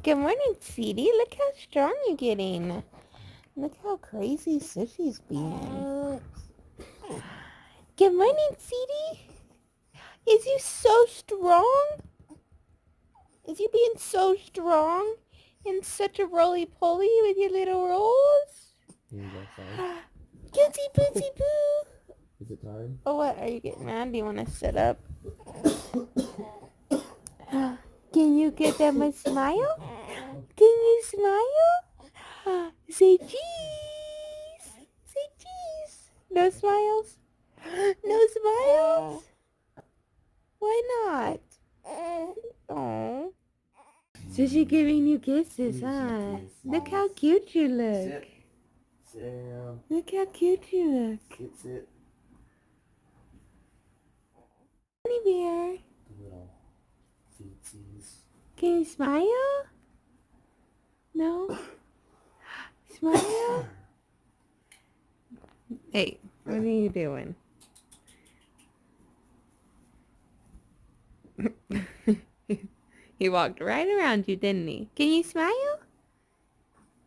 Good morning, Sadie. Look how strong you're getting. Look how crazy Sushi's being. Good morning, Sadie. Is you so strong? Is you being so strong and such a roly-poly with your little rolls? Guilty bootsy boo. Is it time? Oh, what? Are you getting mad? Do you want to sit up? Can you get them a smile? Can you smile? Say cheese. Say cheese. No smiles? No smiles? Why not? Oh. So she's giving you kisses, huh? Look how cute you look. Sit down. Look how cute you look. Sit. Honey bear. Little feetsies. Can you smile? No? Smile? Hey, what are you doing? He walked right around you, didn't he? Can you smile?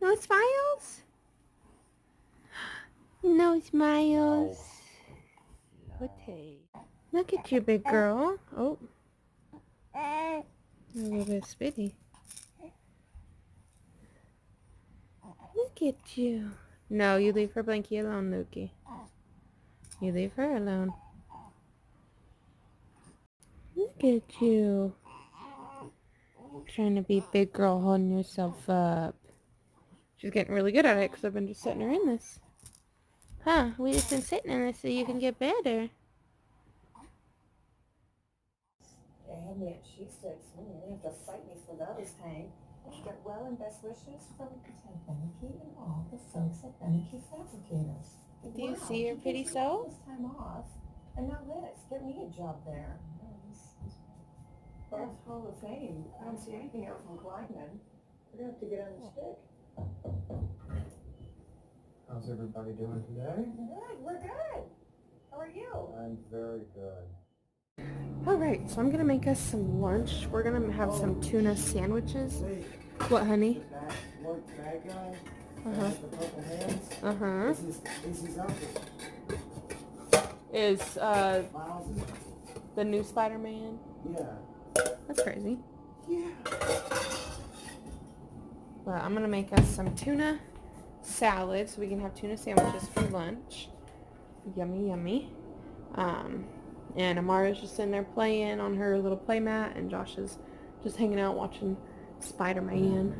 No smiles? No smiles. Okay. Look at you, big girl. Oh. A little bit spitty. Look at you. No, you leave her blankie alone, Lukey. You leave her alone. Look at you. Trying to be big girl, holding yourself up. She's getting really good at it because I've been just setting her in this. Huh, we just been sitting in this so you can get better. And yet she sticks me. You have to fight me for the others' pain. Get well and best wishes from Ted Beneke and all the folks at Beneke Fabricators. Do you see your pretty soul? This time off. And now this. Get me a job there. Well, it's Hall of Fame. I don't see anything else from Kleinman. We're going to have to get on the stick. How's everybody doing today? Good. We're good. How are you? I'm very good. Alright, so I'm going to make us some lunch. We're going to have some tuna sandwiches. Wait, What, honey? the bad guy? Uh-huh. With the purple hands? Uh-huh. Is his uncle? Is, Miles is the new Spider-Man? Yeah. That's crazy. Yeah. But I'm going to make us some tuna salad so we can have tuna sandwiches for lunch. Yummy, yummy. And Amara's just sitting there playing on her little play mat, and Josh is just hanging out watching Spider-Man.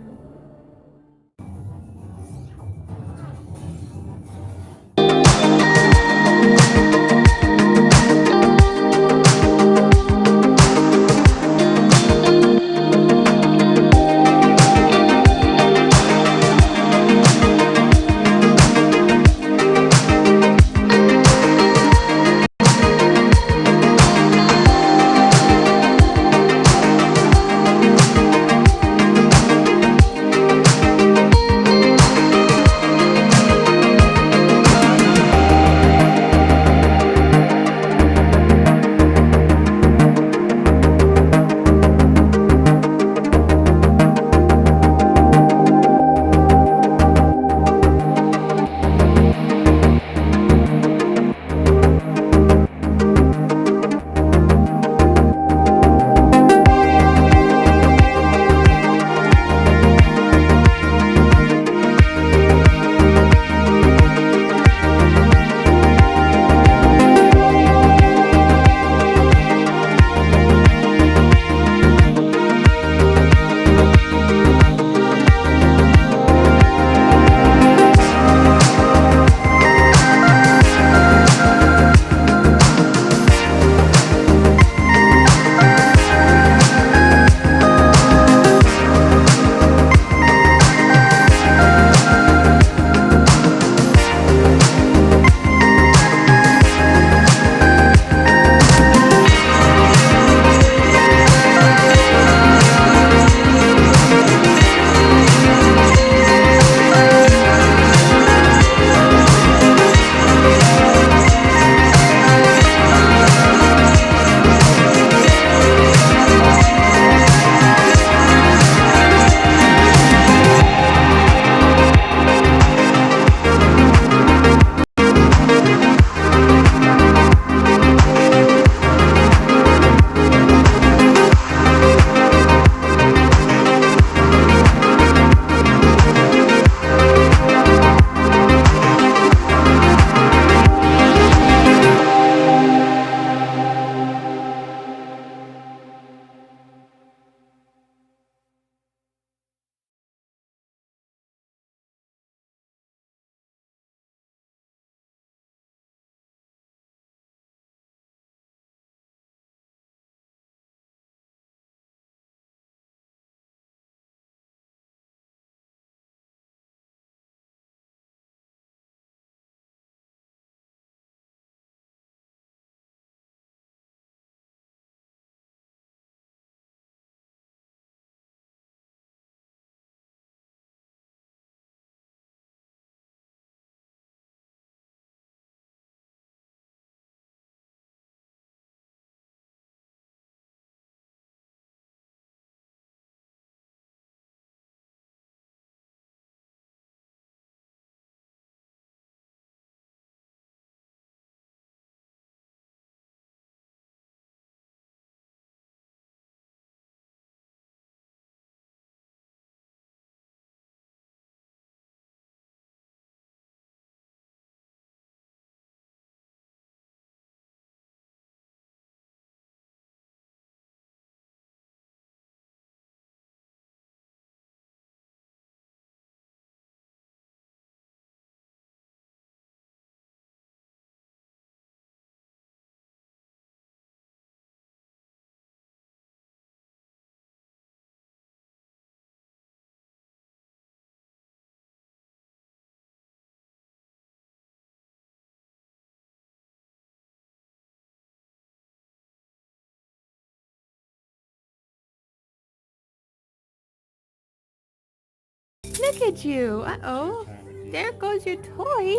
look at you. Uh-oh. There goes your toy.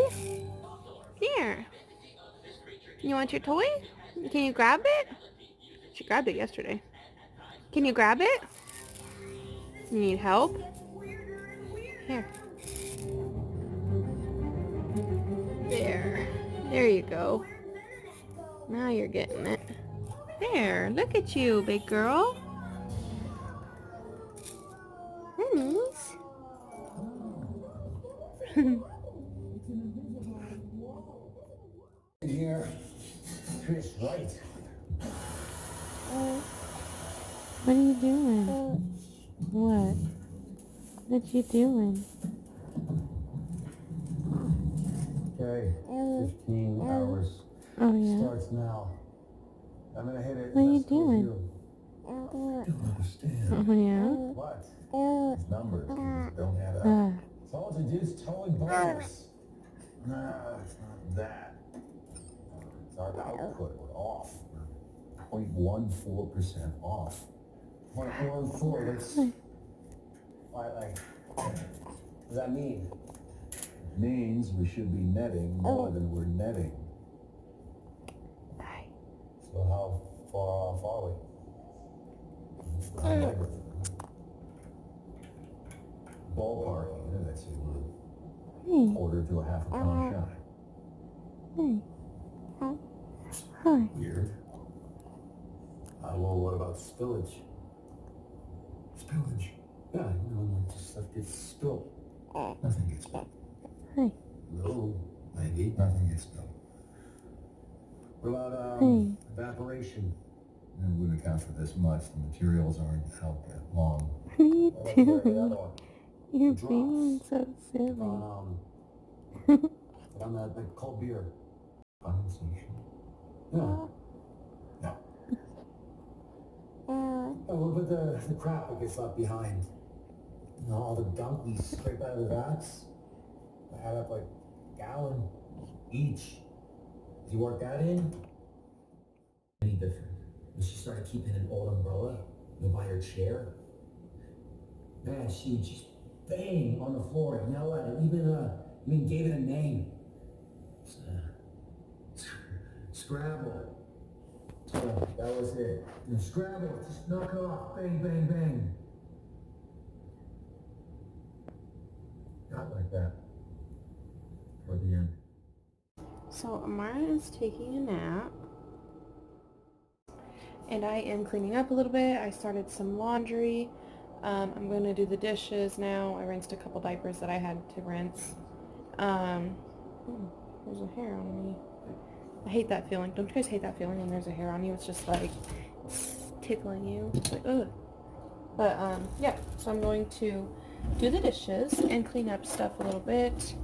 There. You want your toy? Can you grab it? She grabbed it yesterday. Can you grab it? You need help? Here. There. There you go. Now you're getting it. There. Look at you, big girl. Honeys. Here, Chris, right. What are you doing? What? What you doing? Okay, 15 hours. Oh, yeah. Starts now. I'm gonna hit it. What are you Let's go doing? you. I don't understand. Oh, yeah? What? These numbers just don't add up. Told you, dude's towing bonus. Nah, it's not that. It's our output. We're off. We're 0.14% off. 0.14, that's... what does that mean? It means we should be netting more than we're netting. So how far off are we? Negative. Ballparking, that's a quarter to a half a pound shy. Hi. Weird. Well, what about spillage? Spillage? Yeah, when stuff gets spilled. Nothing gets spilled. Hi. No, maybe. Nothing gets spilled. What about, evaporation? It wouldn't account for this much. The materials aren't out that long. What are you doing? You're Drops. being so silly. On that cold beer. Condensation. No. No. Oh, but the crap that gets left behind. You know, all the gunk we scrape out of the vats. I add up like a gallon each. Did you work that in? Any different? When she started keeping an old umbrella, by her chair. Man, she just bang on the floor, yell at it, even gave it a name. Scrabble. So that was it. Scrabble, just knock it off, bang, bang, bang. Not like that. Toward the end. So Amara is taking a nap. And I am cleaning up a little bit. I started some laundry. I'm going to do the dishes now. I rinsed a couple diapers that I had to rinse. There's a hair on me. I hate that feeling. Don't you guys hate that feeling when there's a hair on you? It's just like it's tickling you. It's like, ugh. But, yeah. So I'm going to do the dishes and clean up stuff a little bit.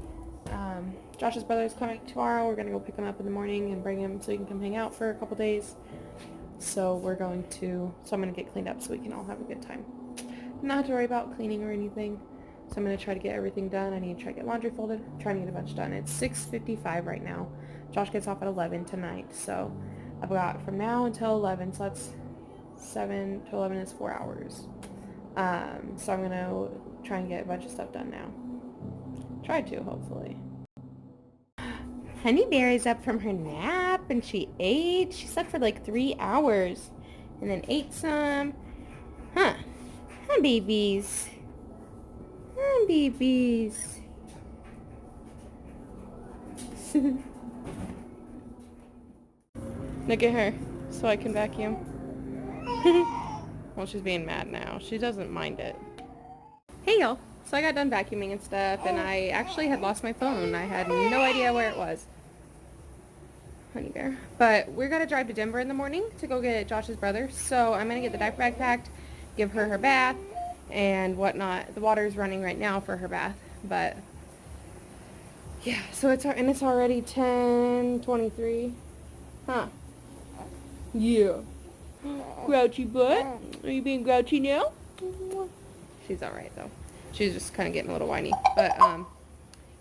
Josh's brother is coming tomorrow. We're going to go pick him up in the morning and bring him so he can come hang out for a couple days. So I'm going to get cleaned up so we can all have a good time. Not have to worry about cleaning or anything. So I'm going to try to get everything done. I need to try to get laundry folded. I'm trying to get a bunch done. It's 6:55 right now. Josh gets off at 11 tonight. So I've got from now until 11. So that's 7 to 11 is 4 hours. So I'm going to try and get a bunch of stuff done now. Try to, hopefully. Honey Bear is up from her nap and she ate. She slept for like 3 hours and then ate some. Huh, babies. Huh, babies. Look at her, so I can vacuum. Well, she's being mad now. She doesn't mind it. Hey, y'all. So I got done vacuuming and stuff, and I actually had lost my phone. I had no idea where it was. Honey Bear. But we're going to drive to Denver in the morning to go get Josh's brother. So I'm going to get the diaper bag packed, give her her bath, and whatnot. The water's running right now for her bath. But, yeah. So it's already 10:23. Huh. Yeah. Grouchy butt. Are you being grouchy now? She's alright, though. She's just kind of getting a little whiny. But,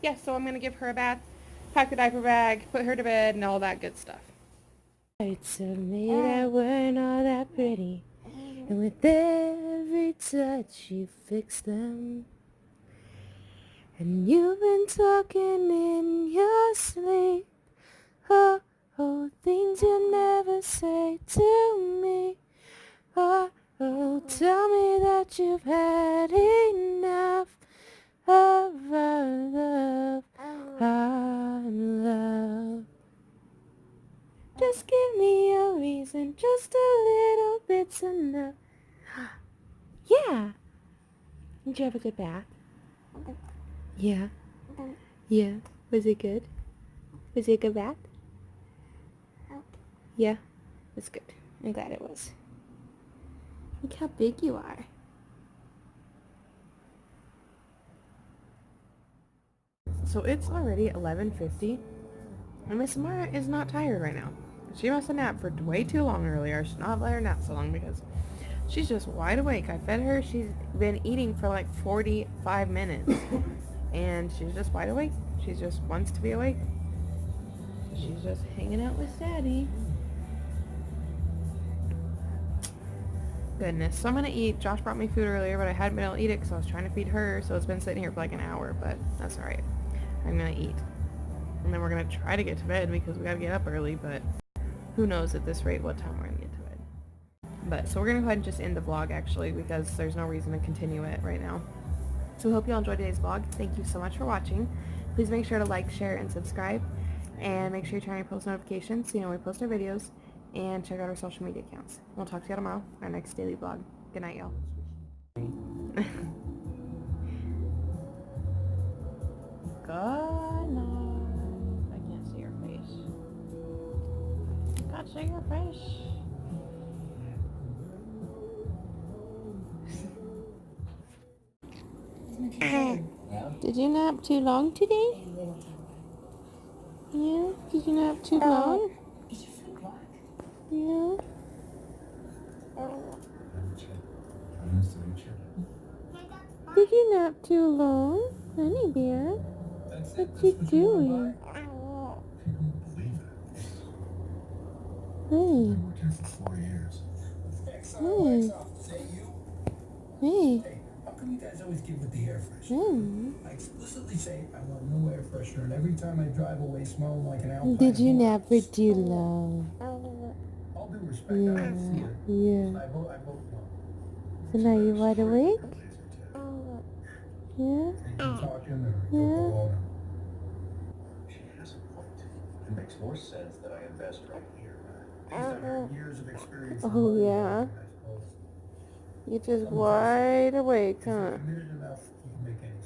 yeah, so I'm going to give her a bath, pack the diaper bag, put her to bed, and all that good stuff. Lights are made that weren't all that pretty, and with every touch you fix them. And you've been talking in your sleep. Oh, oh, things you never say to me. Oh, oh, tell me that you've had enough of our love. Just give me a reason, just a little bit's enough. Yeah. Did you have a good bath? Yeah. Yeah. Was it good? Was it a good bath? Yeah. That's good. I'm glad it was. Look how big you are. So it's already 11:50, and Miss Amara is not tired right now. She must have napped for way too long earlier. I should not have let her nap so long because she's just wide awake. I fed her. She's been eating for like 45 minutes, and she's just wide awake. She just wants to be awake. She's just hanging out with Daddy. Goodness. So I'm going to eat. Josh brought me food earlier, but I hadn't been able to eat it because I was trying to feed her, so it's been sitting here for like an hour, but that's alright. I'm going to eat. And then we're going to try to get to bed because we got to get up early, but who knows at this rate what time we're going to get to bed. But, so we're going to go ahead and just end the vlog, actually, because there's no reason to continue it right now. So we hope you all enjoyed today's vlog. Thank you so much for watching. Please make sure to like, share, and subscribe. And make sure you turn on your post notifications so you know when we post our videos. And check out our social media accounts. We'll talk to you tomorrow in our next daily vlog. Good night, y'all. Good night. I can't see your face. Can't see your face. Yeah? Did you nap too long today? Yeah? Did you nap too long? Is your foot black? Yeah? Did you nap too long? Honey bear? What you doing? I don't believe it. Hey. I've worked here for 4 years. Hey. Say you. Hey. Hey, how come you guys always get with the air freshener? I explicitly say I want no air freshener, and every time I drive away smelling like an Alpine. Did you nap for too long? All due respect, I don't see it. Yeah. I vote no. So now you're wide awake? Yeah? Keep talking or Yeah. go alone. She has a point. It makes more sense that I invest right here. Based on her years of experience. in Oh, money yeah. making, I suppose. You're just wide awake, If huh? you're committed enough, you can make any